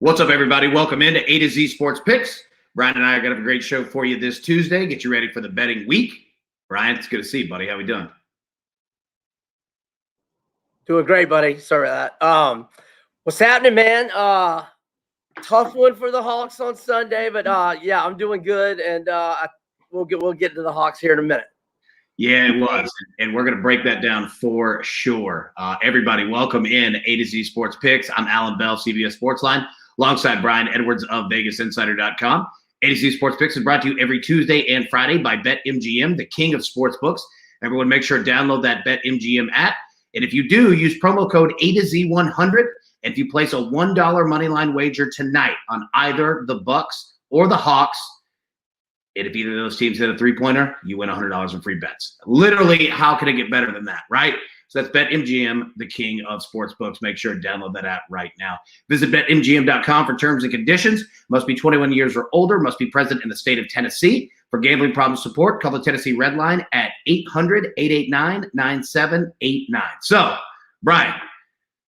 What's up, everybody? Welcome into A to Z Sports Picks. Brian and I are going to have a great show for you this Tuesday. Get you ready for the betting week. Brian, it's good to see you, buddy. How we doing? Doing great, buddy. Sorry about that. What's happening, man? Tough one for the Hawks on Sunday, but yeah, I'm doing good, and we'll get to the Hawks here in a minute. Yeah, it was, and we're going to break that down for sure. Everybody, welcome in A to Z Sports Picks. I'm Alan Bell, CBS Sportsline, alongside Brian Edwards of VegasInsider.com. A to Z Sports Picks is brought to you every Tuesday and Friday by BetMGM, the king of sports books. Everyone, make sure to download that BetMGM app. And if you do, use promo code A to Z 100. And if you place a $1 moneyline wager tonight on either the Bucks or the Hawks, and if either of those teams hit a three-pointer, you win $100 in free bets. Literally, how can it get better than that, right? So that's BetMGM, the king of sports books. Make sure to download that app right now. Visit BetMGM.com for terms and conditions. Must be 21 years or older. Must be present in the state of Tennessee. For gambling problem support, call the Tennessee Red Line at 800-889-9789. So, Brian, I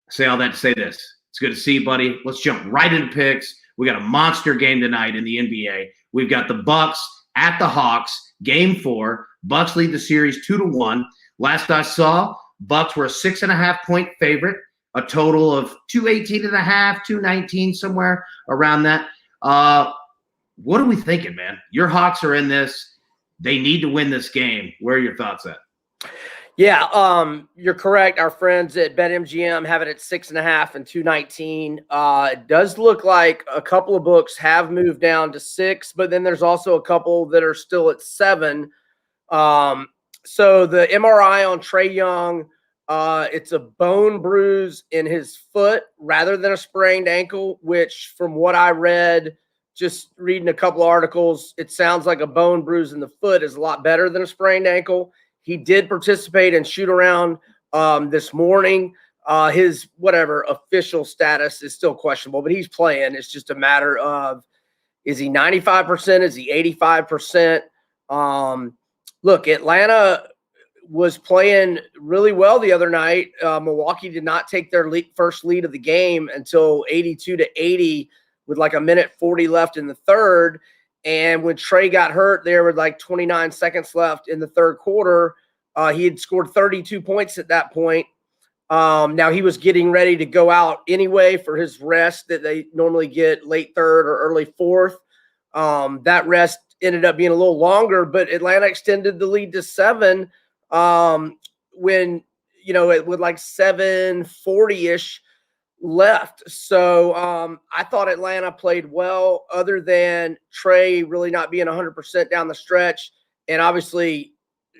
say all that to say this. It's good to see you, buddy. Let's jump right into picks. We got a monster game tonight in the NBA. We've got the Bucks at the Hawks, Game 4. Bucks lead the series 2-1. Last I saw, Bucks were a 6.5-point favorite, a total of 218.5, 219, somewhere around that. What are we thinking, man? Your Hawks are in this. They need to win this game. Where are your thoughts at? Yeah, you're correct. Our friends at BetMGM have it at 6.5 and 219. It does look like a couple of books have moved down to 6, but then there's also a couple that are still at 7. So the MRI on Trae Young, it's a bone bruise in his foot rather than a sprained ankle, which from what I read, just reading a couple articles, it sounds like a bone bruise in the foot is a lot better than a sprained ankle. He did participate in shoot around this morning. His whatever official status is still questionable, but he's playing. It's just a matter of, is he 95%? Is he 85%? Look, Atlanta was playing really well the other night. Milwaukee did not take their first lead of the game until 82-80 with like a minute 40 left in the third. And when Trae got hurt, there were like 29 seconds left in the third quarter. He had scored 32 points at that point. Now he was getting ready to go out anyway for his rest that they normally get late third or early fourth. That rest ended up being a little longer, but Atlanta extended the lead to 7 when, with like 7:40-ish left. So I thought Atlanta played well, other than Trae really not being 100% down the stretch and obviously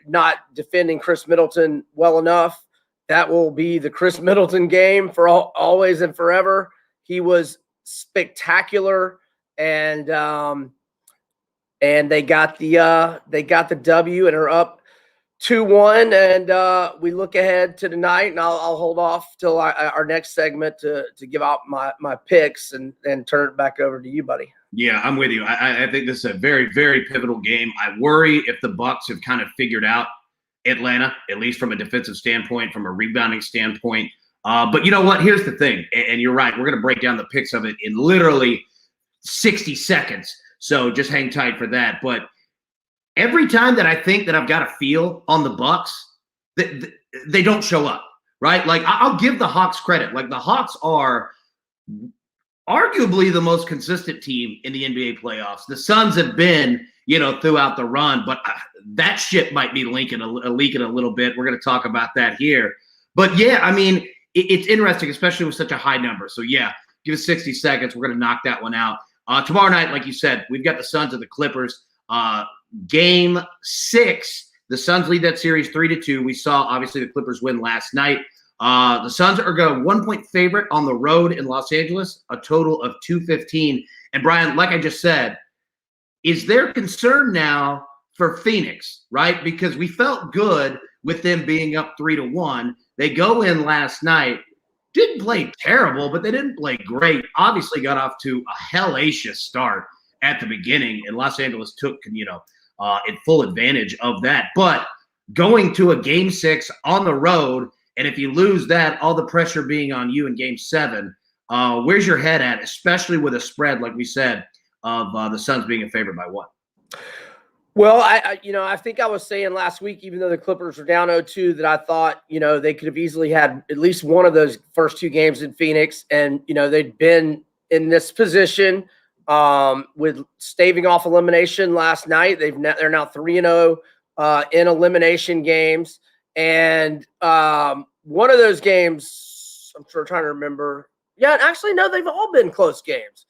not defending Chris Middleton well enough. That will be the Chris Middleton game for always and forever. He was spectacular, and they got the W and are up 2-1, and we look ahead to tonight, and I'll hold off till our next segment to give out my picks and turn it back over to you, buddy. Yeah, I'm with you. I think this is a very, very pivotal game. I worry if the Bucks have kind of figured out Atlanta, at least from a defensive standpoint, from a rebounding standpoint. But you know what? Here's the thing, and you're right. We're going to break down the picks of it in literally 60 seconds. So just hang tight for that. But every time that I think that I've got a feel on the Bucks, they don't show up, right? Like, I'll give the Hawks credit. Like, the Hawks are arguably the most consistent team in the NBA playoffs. The Suns have been, throughout the run, but that ship might be leaking a little bit. We're going to talk about that here. But, yeah, I mean, it's interesting, especially with such a high number. So, yeah, give us 60 seconds. We're going to knock that one out. Tomorrow night, like you said, we've got the Suns and the Clippers. Game 6, the Suns lead that series 3-2. We saw, obviously, the Clippers win last night. The Suns are going 1-point favorite on the road in Los Angeles, a total of 215. And, Brian, like I just said, is there concern now for Phoenix, right? Because we felt good with them being up 3-1. They go in last night, didn't play terrible, but they didn't play great. Obviously got off to a hellacious start at the beginning, and Los Angeles took, in full advantage of that. But going to a Game 6 on the road, and if you lose that, all the pressure being on you in Game 7, Where's your head at, especially with a spread, like we said, of the Suns being a favorite by one? Well, I think I was saying last week, even though the Clippers were down 0-2, that I thought, they could have easily had at least one of those first two games in Phoenix. And, they'd been in this position with staving off elimination last night. They're now 3-0 in elimination games. And one of those games, I'm trying to remember. Yeah, actually, no, they've all been close games.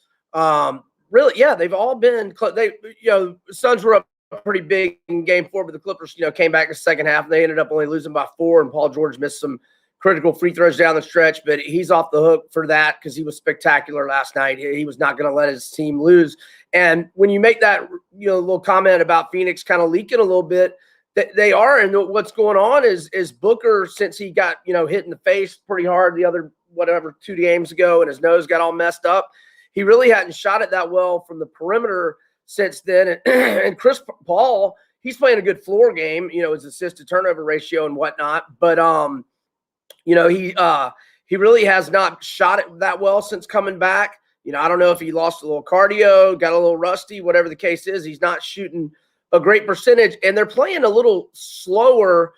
Really, yeah, they've all been close. Suns were up pretty big in game 4, but the Clippers, came back in the second half. They ended up only losing by 4, and Paul George missed some critical free throws down the stretch, but he's off the hook for that because he was spectacular last night. He was not going to let his team lose. And when you make that, little comment about Phoenix kind of leaking a little bit, they are, and what's going on is Booker, since he got, hit in the face pretty hard the other, 2 games ago, and his nose got all messed up, he really hadn't shot it that well from the perimeter since then. And Chris Paul, he's playing a good floor game, his assist to turnover ratio and whatnot. But, he really has not shot it that well since coming back. I don't know if he lost a little cardio, got a little rusty, whatever the case is. He's not shooting a great percentage, and they're playing a little slower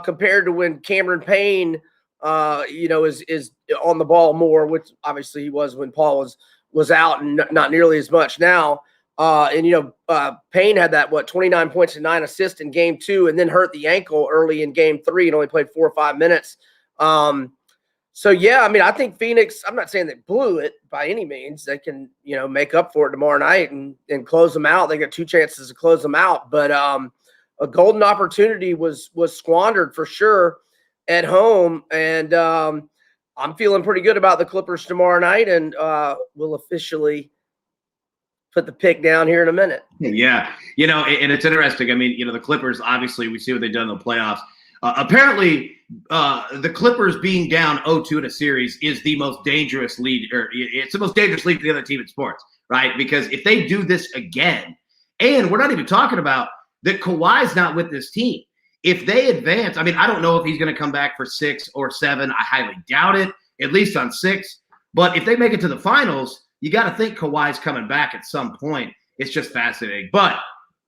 compared to when Cameron Payne, is on the ball more, which obviously he was when Paul was out, and not nearly as much now. Payne had that 29 points and 9 assists in game 2, and then hurt the ankle early in game 3 and only played 4 or 5 minutes. So yeah, I think Phoenix, I'm not saying they blew it by any means. They can, make up for it tomorrow night and close them out. They got 2 chances to close them out, but a golden opportunity was squandered for sure at home. And I'm feeling pretty good about the Clippers tomorrow night, and we'll officially put the pick down here in a minute. Yeah. And it's interesting. The Clippers, obviously, we see what they've done in the playoffs. Apparently, the Clippers being down 0-2 in a series is the most dangerous lead, or it's the most dangerous lead to the other team in sports, right? Because if they do this again, and we're not even talking about that Kawhi's not with this team. If they advance, I don't know if he's going to come back for 6 or 7. I highly doubt it, at least on 6. But if they make it to the finals, you got to think Kawhi's coming back at some point. It's just fascinating. But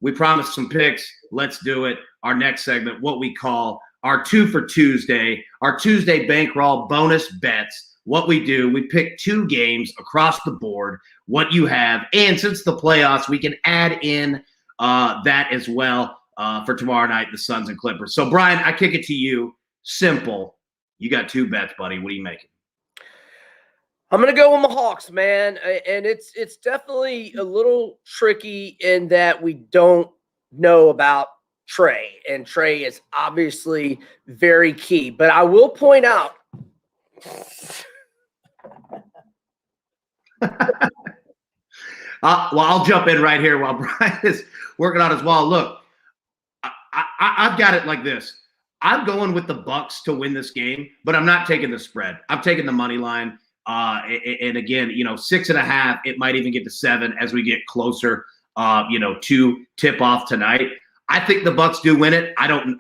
we promised some picks. Let's do it. Our next segment, what we call our 2 for Tuesday, our Tuesday bankroll bonus bets. What we do, we pick 2 games across the board, what you have. And since the playoffs, we can add in that as well for tomorrow night, the Suns and Clippers. So, Brian, I kick it to you. Simple. You got 2 bets, buddy. What are you making? I'm going to go with the Hawks, man. And it's definitely a little tricky in that we don't know about Trey. And Trey is obviously very key. But I will point out I'll jump in right here while Brian is working on his wall. Look, I've got it like this. I'm going with the Bucks to win this game, but I'm not taking the spread. I'm taking the money line. And again, 6.5, it might even get to 7 as we get closer, to tip off tonight. I think the Bucks do win it. I don't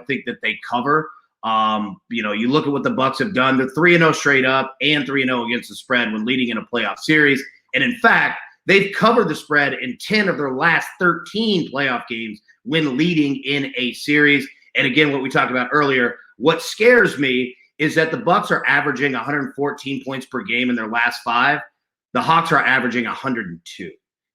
think that they cover. You look at what the Bucks have done. They're 3-0 straight up and 3-0 against the spread when leading in a playoff series. And in fact, they've covered the spread in 10 of their last 13 playoff games when leading in a series. And again, what we talked about earlier, what scares me is that the Bucks are averaging 114 points per game in their last 5. The Hawks are averaging 102.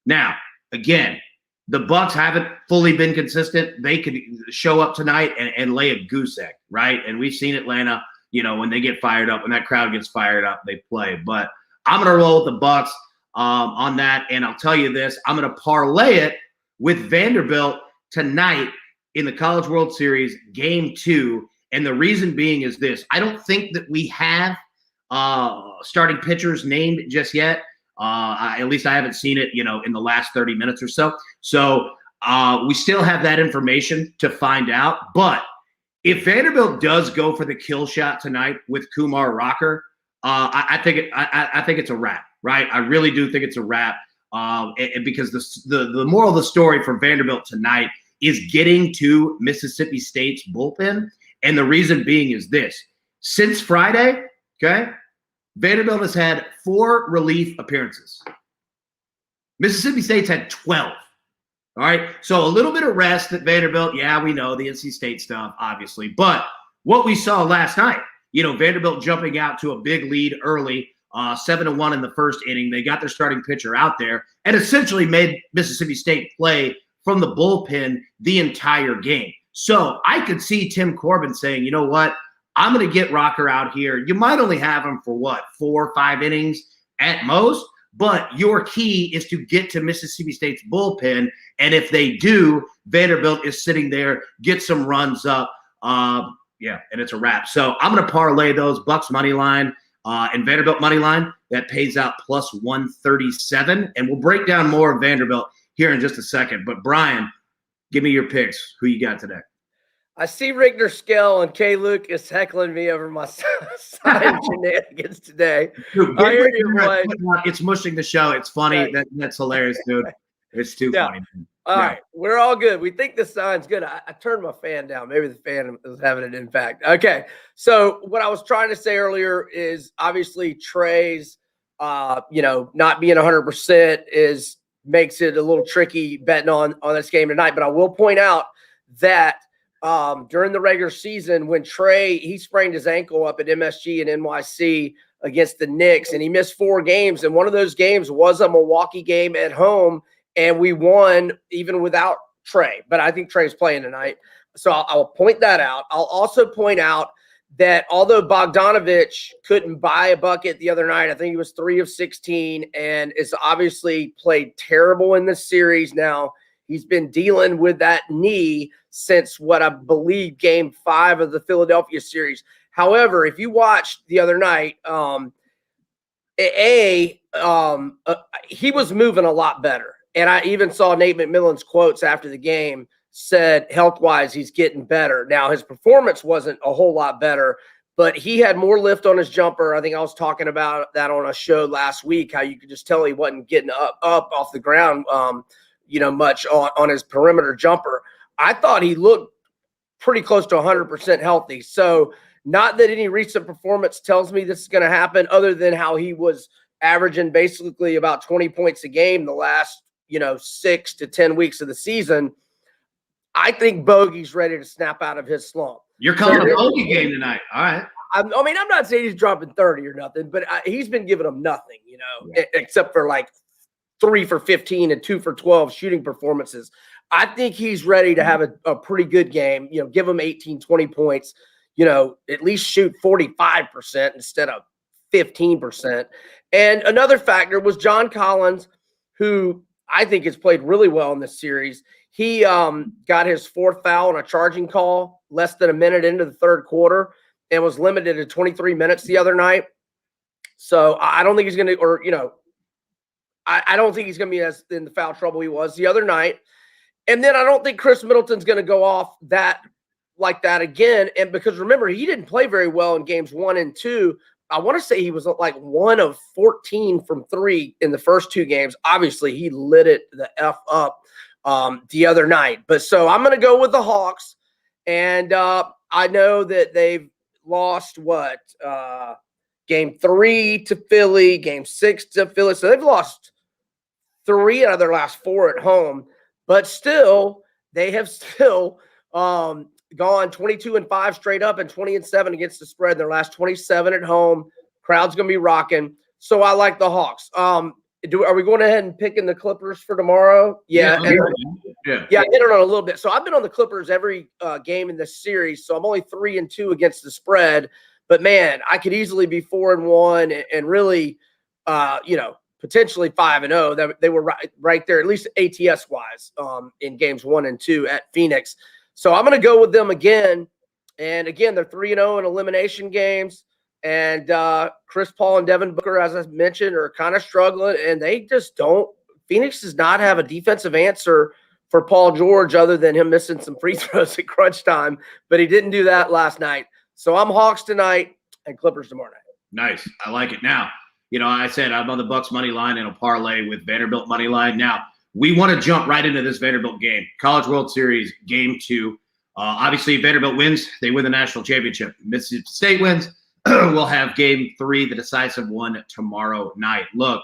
Now, again, the Bucks haven't fully been consistent. They could show up tonight and lay a goose egg, right? And we've seen Atlanta, when they get fired up, when that crowd gets fired up, they play. But I'm going to roll with the Bucks on that. And I'll tell you this, I'm going to parlay it with Vanderbilt tonight in the College World Series, Game 2. And the reason being is this. I don't think that we have starting pitchers named just yet. At least I haven't seen it, in the last 30 minutes or so. So we still have that information to find out. But if Vanderbilt does go for the kill shot tonight with Kumar Rocker, I think it's a wrap, right? I really do think it's a wrap. And because the moral of the story for Vanderbilt tonight is getting to Mississippi State's bullpen. And the reason being is this. Since Friday, okay, Vanderbilt has had 4 relief appearances. Mississippi State's had 12. All right. So a little bit of rest at Vanderbilt. Yeah, we know the NC State stuff, obviously. But what we saw last night, Vanderbilt jumping out to a big lead early, 7-1 in the first inning. They got their starting pitcher out there and essentially made Mississippi State play from the bullpen the entire game. So I could see Tim Corbin saying, you know what, I'm going to get Rocker out here. You might only have him for 4 or 5 innings at most, but your key is to get to Mississippi State's bullpen. And if they do, Vanderbilt is sitting there, get some runs up. And it's a wrap. So I'm going to parlay those Bucks money line and Vanderbilt money line. That pays out plus 137. And we'll break down more of Vanderbilt here in just a second. But Brian, give me your picks. Who you got today? I see Rigner Skell and K. Luke is heckling me over my sign shenanigans today. Dude, it's mushing the show. It's funny. Right. That's hilarious, dude. It's too funny. All right. We're all good. We think the sign's good. I turned my fan down. Maybe the fan is having an impact. Okay. So what I was trying to say earlier is obviously Trey's, not being 100% makes it a little tricky betting on this game tonight. But I will point out that during the regular season, when Trey, he sprained his ankle up at MSG and NYC against the Knicks, and he missed 4 games. And one of those games was a Milwaukee game at home, and we won even without Trey. But I think Trey's playing tonight. So I'll point that out. I'll also point out that although Bogdanovich couldn't buy a bucket the other night, I think he was 3 of 16 and is obviously played terrible in this series now. He's been dealing with that knee since what I believe game 5 of the Philadelphia series. However, if you watched the other night, he was moving a lot better. And I even saw Nate McMillan's quotes after the game said health-wise he's getting better. Now, his performance wasn't a whole lot better, but he had more lift on his jumper. I think I was talking about that on a show last week, how you could just tell he wasn't getting up off the ground much on his perimeter jumper. I thought he looked pretty close to 100% healthy. So not that any recent performance tells me this is going to happen, other than how he was averaging basically about 20 points a game the last 6 to 10 weeks of the season. I think Bogey's ready to snap out of his slump. You're calling a Bogey game tonight. All right. I'm not saying he's dropping 30 or nothing, but he's been giving them nothing, except for like 3 for 15 and 2 for 12 shooting performances. I think he's ready to have a pretty good game, give him 18, 20 points, at least shoot 45% instead of 15%. And another factor was John Collins, who I think has played really well in this series. He got his 4th foul on a charging call less than a minute into the 3rd quarter and was limited to 23 minutes the other night. So I don't think he's going to, I don't think he's going to be as in the foul trouble he was the other night. And then I don't think Chris Middleton's going to go off like that again. And because remember, he didn't play very well in games 1 and 2. I want to say he was like 1 of 14 from 3 in the first 2 games. Obviously, he lit it the F up the other night. But so I'm going to go with the Hawks. And I know that they've lost game 3 to Philly, game 6 to Philly. So they've lost 3 out of their last 4 at home. But still, they have gone 22-5 straight up and 20-7 against the spread. Their last 27 at home. Crowd's going to be rocking. So I like the Hawks. Are we going ahead and picking the Clippers for tomorrow? Yeah. I hit it on a little bit. So I've been on the Clippers every game in this series. So I'm only 3-2 against the spread. But man, I could easily be 4-1 and really, potentially 5-0. They were right there, at least ATS wise, in games 1 and 2 at Phoenix. So I'm going to go with them again. And again, they're 3-0 in elimination games. And Chris Paul and Devin Booker, as I mentioned, are kind of struggling. And they just don't. Phoenix does not have a defensive answer for Paul George other than him missing some free throws at crunch time. But he didn't do that last night. So I'm Hawks tonight and Clippers tomorrow night. Nice. I like it. Now, I said I'm on the Bucks money line and a parlay with Vanderbilt money line. Now, we want to jump right into this Vanderbilt game. College World Series, game 2. Obviously, Vanderbilt wins. They win the national championship. Mississippi State wins. we'll have game 3, the decisive one, tomorrow night. Look,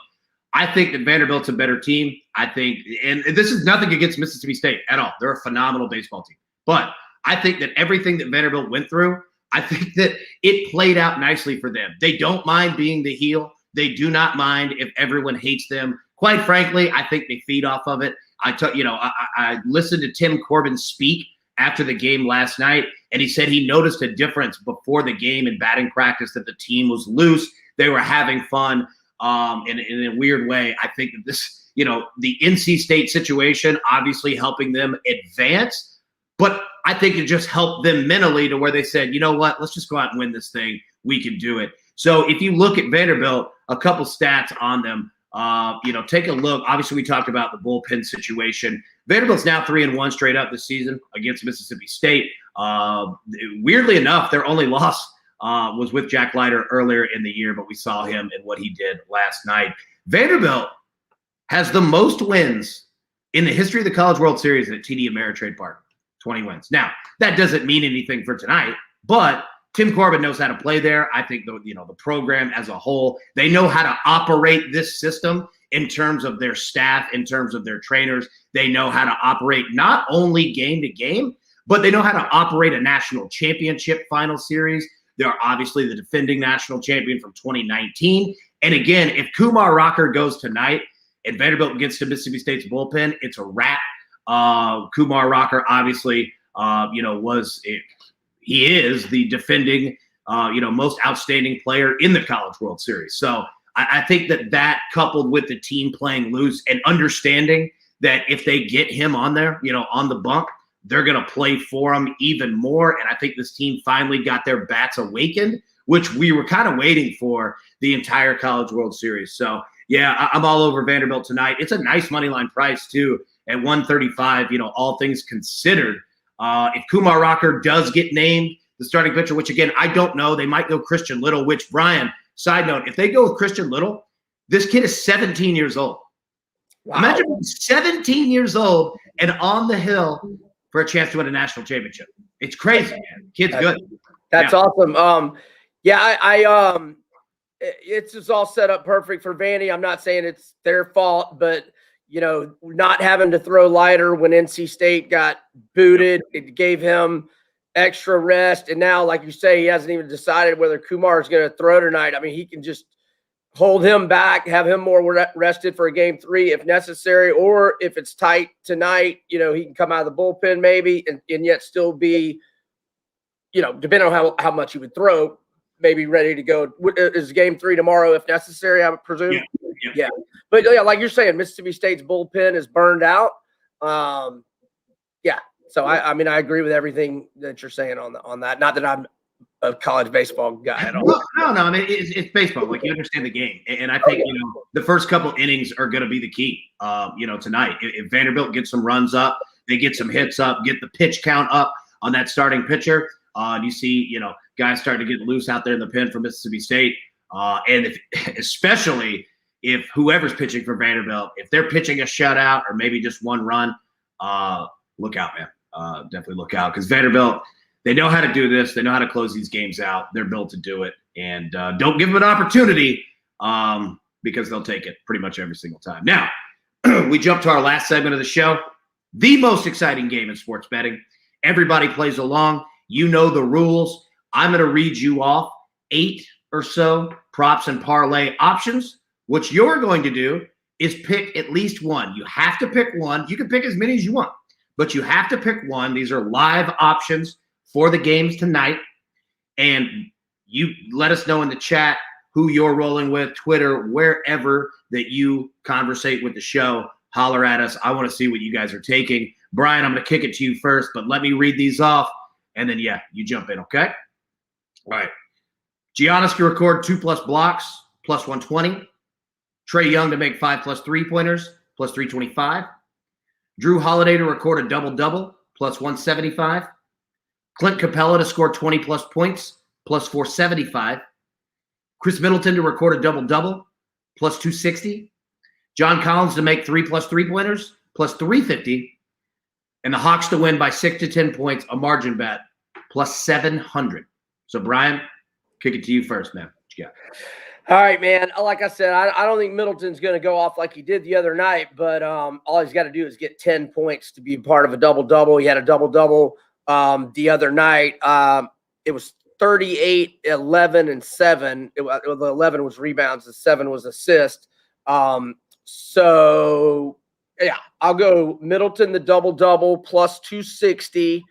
I think that Vanderbilt's a better team. I think, and this is nothing against Mississippi State at all. They're a phenomenal baseball team. But I think that everything that Vanderbilt went through, I think that it played out nicely for them. They don't mind being the heel. They do not mind if everyone hates them. Quite frankly, I think they feed off of it. I listened to Tim Corbin speak after the game last night, and he said he noticed a difference before the game in batting practice, that the team was loose. They were having fun in a weird way. I think that this, the NC State situation obviously helping them advance, but I think it just helped them mentally to where they said, you know what, let's just go out and win this thing. We can do it. So if you look at Vanderbilt, a couple stats on them, take a look. Obviously, we talked about the bullpen situation. Vanderbilt's now 3-1 straight up this season against Mississippi State. Weirdly enough, their only loss was with Jack Leiter earlier in the year, but we saw him and what he did last night. Vanderbilt has the most wins in the history of the College World Series at TD Ameritrade Park, 20 wins. Now, that doesn't mean anything for tonight, but Tim Corbin knows how to play there. I think the program as a whole, they know how to operate this system in terms of their staff, in terms of their trainers. They know how to operate not only game to game, but they know how to operate a national championship final series. They're obviously the defending national champion from 2019. And again, if Kumar Rocker goes tonight and Vanderbilt gets to Mississippi State's bullpen, it's a wrap. Kumar Rocker obviously, he is the defending, most outstanding player in the College World Series. So I think that coupled with the team playing loose and understanding that if they get him on there, on the bump, they're going to play for him even more. And I think this team finally got their bats awakened, which we were kind of waiting for the entire College World Series. So, yeah, I'm all over Vanderbilt tonight. It's a nice money line price, too, at 135, all things considered. If Kumar Rocker does get named the starting pitcher, which, again, I don't know. They might go Christian Little, which, Brian, side note, if they go with Christian Little, this kid is 17 years old. Wow. Imagine being 17 years old and on the hill for a chance to win a national championship. It's crazy, man. Kid's good. That's awesome. It's just all set up perfect for Vandy. I'm not saying it's their fault, but not having to throw Leiter when NC State got booted, it gave him extra rest. And now, like you say, he hasn't even decided whether Kumar is going to throw tonight. I mean, he can just hold him back, have him more rested for a game 3 if necessary, or if it's tight tonight, he can come out of the bullpen maybe and yet still be, depending on how much he would throw, maybe ready to go. Is game 3 tomorrow if necessary, I would presume? Yeah. But, like you're saying, Mississippi State's bullpen is burned out. So, I agree with everything that you're saying on that. Not that I'm a college baseball guy at all. No. I mean, it's baseball. Like, you understand the game. And I think, the first couple innings are going to be the key, tonight. If Vanderbilt gets some runs up, they get some hits up, get the pitch count up on that starting pitcher. And you see, guys starting to get loose out there in the pen for Mississippi State. And especially if whoever's pitching for Vanderbilt, if they're pitching a shutout or maybe just one run, look out, man. Definitely look out, because Vanderbilt, they know how to do this. They know how to close these games out. They're built to do it. And don't give them an opportunity because they'll take it pretty much every single time. Now, we jump to our last segment of the show, the most exciting game in sports betting. Everybody plays along. You know the rules. I'm going to read you off 8 or so props and parlay options. What you're going to do is pick at least one. You have to pick one. You can pick as many as you want, but you have to pick one. These are live options for the games tonight. And you let us know in the chat who you're rolling with, Twitter, wherever that you conversate with the show. Holler at us. I want to see what you guys are taking. Brian, I'm going to kick it to you first, but let me read these off. And then, you jump in, okay? All right. Giannis to record 2+ blocks, plus 120. Trae Young to make 5+ 3-pointers, plus 325. Drew Holiday to record a double-double, plus 175. Clint Capella to score 20+ points, plus 475. Chris Middleton to record a double-double, plus 260. John Collins to make 3+ 3-pointers, plus 350. And the Hawks to win by 6 to 10 points, a margin bet, plus 700. So, Brian, kick it to you first, man. What you got? All right, man. Like I said, I don't think Middleton's going to go off like he did the other night, but all he's got to do is get 10 points to be part of a double-double. He had a double-double the other night. It was 38, 11, and 7. The 11 was rebounds. The 7 was assist. So, yeah, I'll go Middleton, the double-double, plus 260.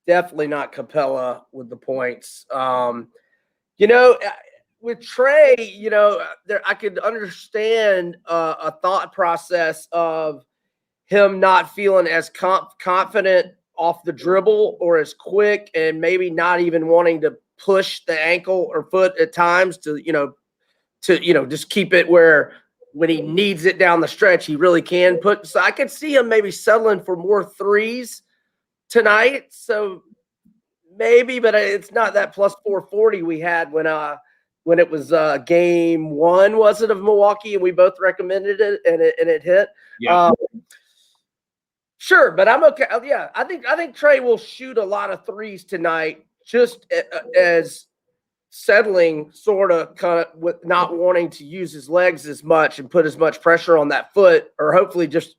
Definitely not Capella with the points. With Trey, I could understand a thought process of him not feeling as confident off the dribble or as quick, and maybe not even wanting to push the ankle or foot at times to just keep it where when he needs it down the stretch, he really can put. So I could see him maybe settling for more threes tonight. So maybe, but it's not that plus 440 we had when it was game 1, was it, of Milwaukee, and we both recommended it and it hit. Yeah. Sure, but I'm okay. Yeah, I think Trey will shoot a lot of threes tonight, just as settling, sort of, kind of, with not wanting to use his legs as much and put as much pressure on that foot, or hopefully just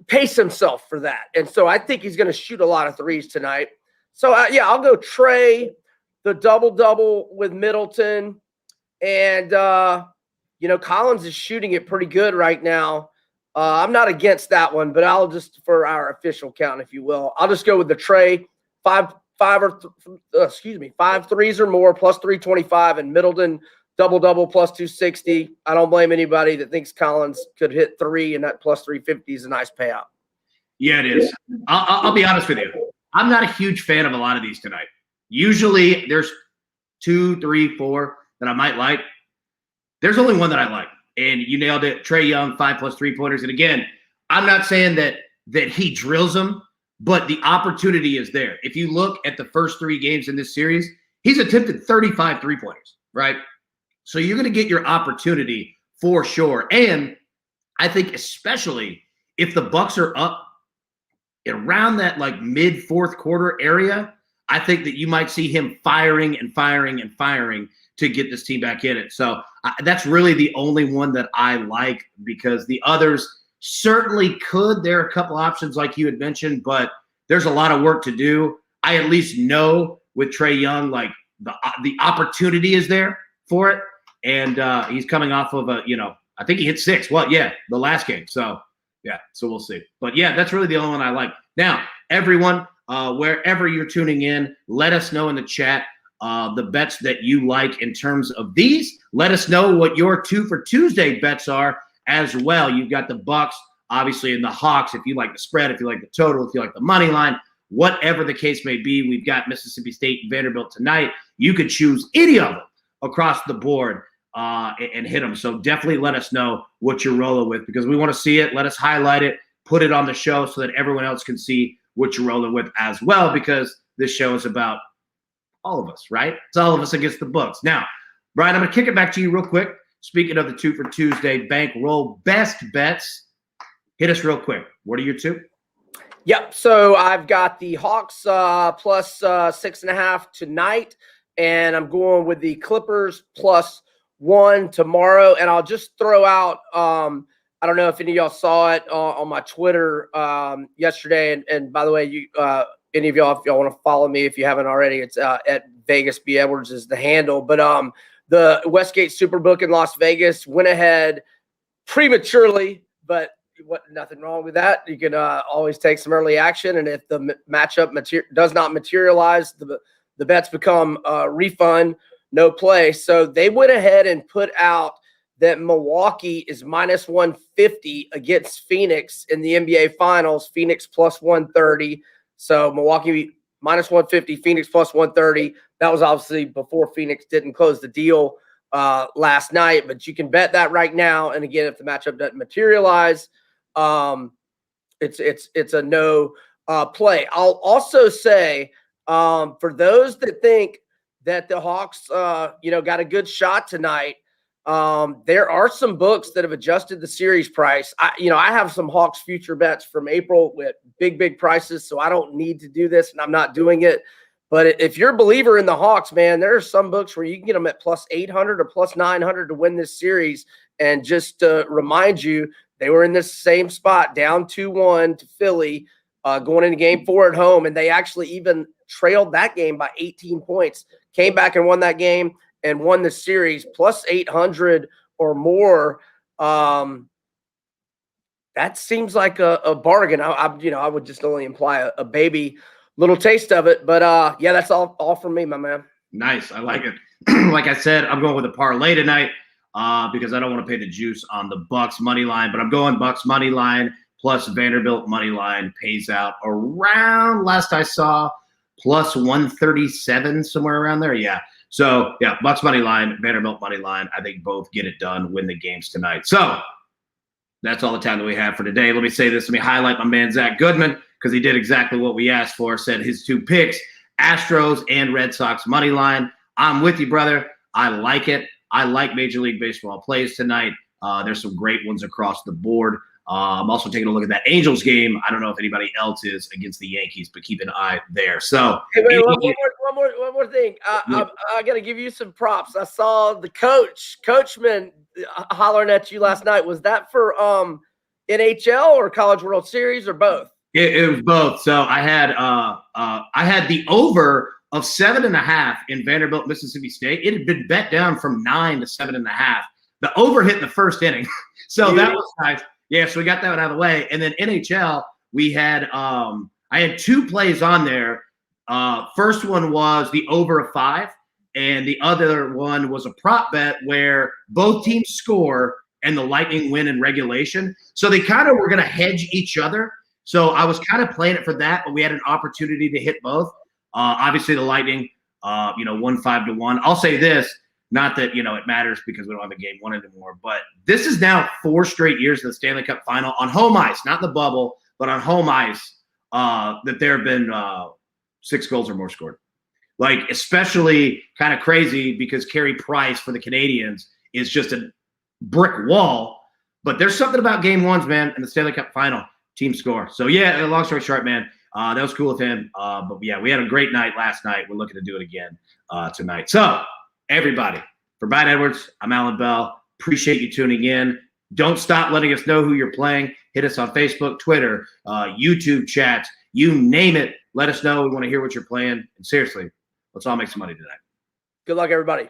pace himself for that. And so I think he's going to shoot a lot of threes tonight. So I'll go Trey, the double-double with Middleton. And, Collins is shooting it pretty good right now. I'm not against that one, but I'll just, for our official count, if you will, I'll just go with the Trey, 5 threes or more, plus 325, and Middleton, double-double, plus 260. I don't blame anybody that thinks Collins could hit 3, and that plus 350 is a nice payout. Yeah, it is. I'll be honest with you. I'm not a huge fan of a lot of these tonight. Usually there's 2, 3, 4 that I might like. There's only one that I like, and you nailed it. Trae Young, 5+ 3-pointers. And again, I'm not saying that he drills them, but the opportunity is there. If you look at the first 3 games in this series, he's attempted 35 3-pointers, right? So you're going to get your opportunity for sure. And I think especially if the Bucks are up around that like mid fourth quarter area, I think that you might see him firing and firing and firing to get this team back in it. So that's really the only one that I like, because the others certainly could. There are a couple options like you had mentioned, but there's a lot of work to do. I at least know with Trae Young, like the opportunity is there for it. And he's coming off of I think he hit 6. Well, yeah, the last game. So, yeah, so we'll see. But, yeah, that's really the only one I like. Now, everyone, wherever you're tuning in, let us know in the chat the bets that you like in terms of these. Let us know what your 2 for Tuesday bets are as well. You've got the Bucks, obviously, and the Hawks. If you like the spread, if you like the total, if you like the money line, whatever the case may be, we've got Mississippi State and Vanderbilt tonight. You could choose any of them across the board and hit them. So definitely let us know what you're rolling with, because we want to see it. Let us highlight it, put it on the show so that everyone else can see what you're rolling with as well, because this show is about all of us, right? It's all of us against the books. Now, Brian, I'm going to kick it back to you real quick. Speaking of the 2 for Tuesday bankroll best bets, hit us real quick. What are your 2? Yep. So I've got the Hawks plus 6.5 tonight, and I'm going with the Clippers plus 1 tomorrow. And I'll just throw out, I don't know if any of y'all saw it on my Twitter yesterday. And by the way, you any of y'all, if y'all want to follow me, if you haven't already, it's at Vegas B Edwards is the handle. But the Westgate Superbook in Las Vegas went ahead prematurely, but nothing wrong with that. You can always take some early action, and if the matchup does not materialize, the bets become refund, no play. So they went ahead and put out that Milwaukee is minus 150 against Phoenix in the NBA Finals. Phoenix plus 130. So Milwaukee minus 150, Phoenix plus 130. That was obviously before Phoenix didn't close the deal last night, but you can bet that right now. And again, if the matchup doesn't materialize, it's a no play. I'll also say for those that think that the Hawks, got a good shot tonight, there are some books that have adjusted the series price. I have some Hawks future bets from April with big prices, so I don't need to do this, and I'm not doing it. But if you're a believer in the Hawks, man, there are some books where you can get them at plus 800 or plus 900 to win this series. And just to remind you, they were in this same spot, down 2-1 to Philly, going into game 4 at home. And they actually even trailed that game by 18 points, came back and won that game and won the series plus 800 or more. That seems like a bargain. I would just only imply a baby little taste of it. But yeah, that's all from me, my man. Nice. I like it. Like I said, I'm going with a parlay tonight because I don't want to pay the juice on the Bucks money line, but I'm going Bucks money line plus Vanderbilt money line pays out around, last I saw, plus 137, somewhere around there. Yeah. So yeah, Bucks money line, Vanderbilt money line. I think both get it done, win the games tonight. So that's all the time that we have for today. Let me say this. Let me highlight my man, Zach Goodman, because he did exactly what we asked for, said his 2 picks, Astros and Red Sox money line. I'm with you, brother. I like it. I like Major League Baseball plays tonight. There's some great ones across the board. I'm also taking a look at that Angels game. I don't know if anybody else is against the Yankees, but keep an eye there. So, hey, wait, one more thing. I got to give you some props. I saw the coachman hollering at you last night. Was that for NHL or College World Series or both? It was both. So I had the over of 7.5 in Vanderbilt, Mississippi State. It had been bet down from 9 to 7.5. The over hit in the first inning, so that was nice. Yeah, so we got that one out of the way. And then NHL, we had I had 2 plays on there. First one was the over of 5, and the other one was a prop bet where both teams score and the Lightning win in regulation. So they kind of were going to hedge each other. So I was kind of playing it for that, but we had an opportunity to hit both. Obviously, the Lightning, won 5-1. I'll say this. Not that, it matters because we don't have a game 1 anymore, but this is now 4 straight years in the Stanley Cup final on home ice, not in the bubble, but on home ice, that there have been 6 goals or more scored. Like, especially kind of crazy because Carey Price for the Canadians is just a brick wall, but there's something about game 1s, man, in the Stanley Cup final, team score. So, yeah, long story short, man, that was cool with him. But, yeah, we had a great night last night. We're looking to do it again tonight. So, everybody, for Brian Edwards, I'm Alan Bell. Appreciate you tuning in. Don't stop letting us know who you're playing. Hit us on Facebook, Twitter, YouTube chats, you name it. Let us know. We want to hear what you're playing. And seriously, let's all make some money tonight. Good luck, everybody.